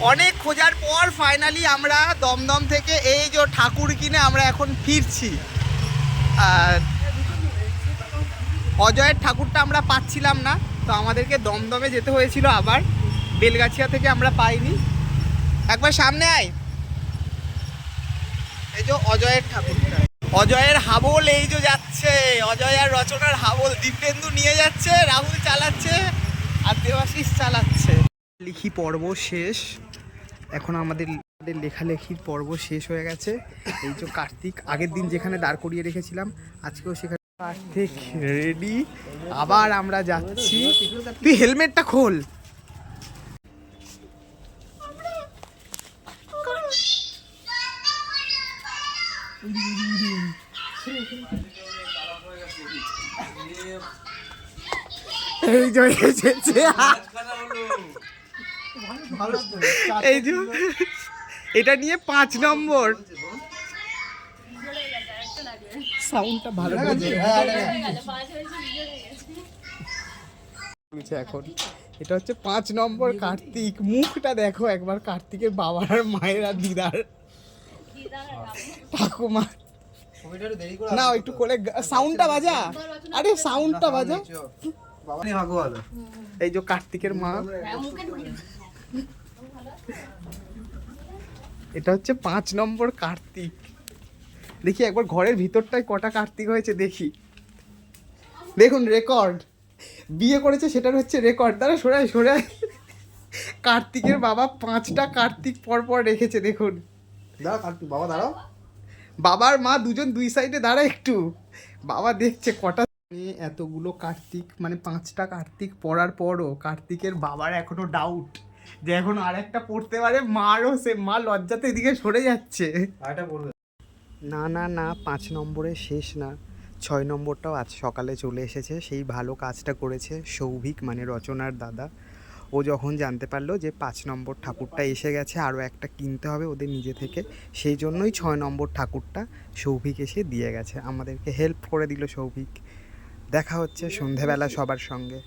অনেক খোঁজার পর ফাইনালি আমরা দমদম থেকে এই যে ঠাকুর কিনে আমরা এখন ফিরছি। আর অজয়ের ঠাকুরটা আমরা পাচ্ছিলাম না, তো আমাদেরকে দমদমে যেতে হয়েছিল আবার। বেলগাছিয়া থেকে আমরা পাইনি। একবার সামনে আয়, এই যে অজয়ের ঠাকুরটা। অজয়ের হাবল এই যে যাচ্ছে, অজয় আর রচনার হাবল। দীপেন্দু নিয়ে যাচ্ছে, রাহুল চালাচ্ছে আর দেবাশিস চালাচ্ছে। লিখি পর্ব শেষ। এখন আমাদের লেখালেখির পর্ব শেষ হয়ে গেছে। এই যে কার্তিক আগের দিন যেখানে দাঁড় করিয়ে রেখেছিলাম, আজকেও সেখানে কার্তিক রেডি। আবার আমরা যাচ্ছি। তুই হেলমেটটা খোল। এই যে এই যে এটা নিয়ে 5 নম্বর। সাউন্ডটা ভালো এখন। এটা হচ্ছে 5 নম্বর কার্তিক। মুখটা দেখো একবার কার্তিকের বাবার আর মায়ের আর দিদার ঠাকুমা। না একটু করে সাউন্ডটা বাজা। আরে সাউন্ডটা বাজা। এই যে কার্তিকের মা। এটা হচ্ছে 5 নম্বর কার্তিক। দেখি একবার ঘরের ভিতরটায় কটা কার্তিক হয়েছে দেখি। দেখুন রেকর্ড, বিয়ে করেছে সেটার হচ্ছে রেকর্ড। দাঁড়া সরাই সরাই। কার্তিকের বাবা 5টা কার্তিক পর পর রেখেছে দেখুন। দাঁড়া কার্তিক বাবা দাঁড়াও। বাবার মা দুজন দুই সাইডে দাঁড়া একটু। বাবা দেখছে কটা এতগুলো কার্তিক, মানে 5টা কার্তিক পড়ার পরও কার্তিকের বাবার এখনো ডাউট যে এখন আর একটা পড়তে পারে। মারও সে মা লজ্জাতে এদিকে সরে যাচ্ছে। না না না, 5 নম্বরে শেষ না, 6 নম্বরটাও আজ সকালে চলে এসেছে। সেই ভালো কাজটা করেছে সৌভিক, মানে রচনার দাদা। ও যখন জানতে পারলো যে 5 নম্বর ঠাকুরটা এসে গেছে, আরও একটা কিনতে হবে ওদের নিজে থেকে, সেই জন্যই 6 নম্বর ঠাকুরটা সৌভিক এসে দিয়ে গেছে। আমাদেরকে হেল্প করে দিল সৌভিক। দেখা হচ্ছে সন্ধেবেলা সবার সঙ্গে।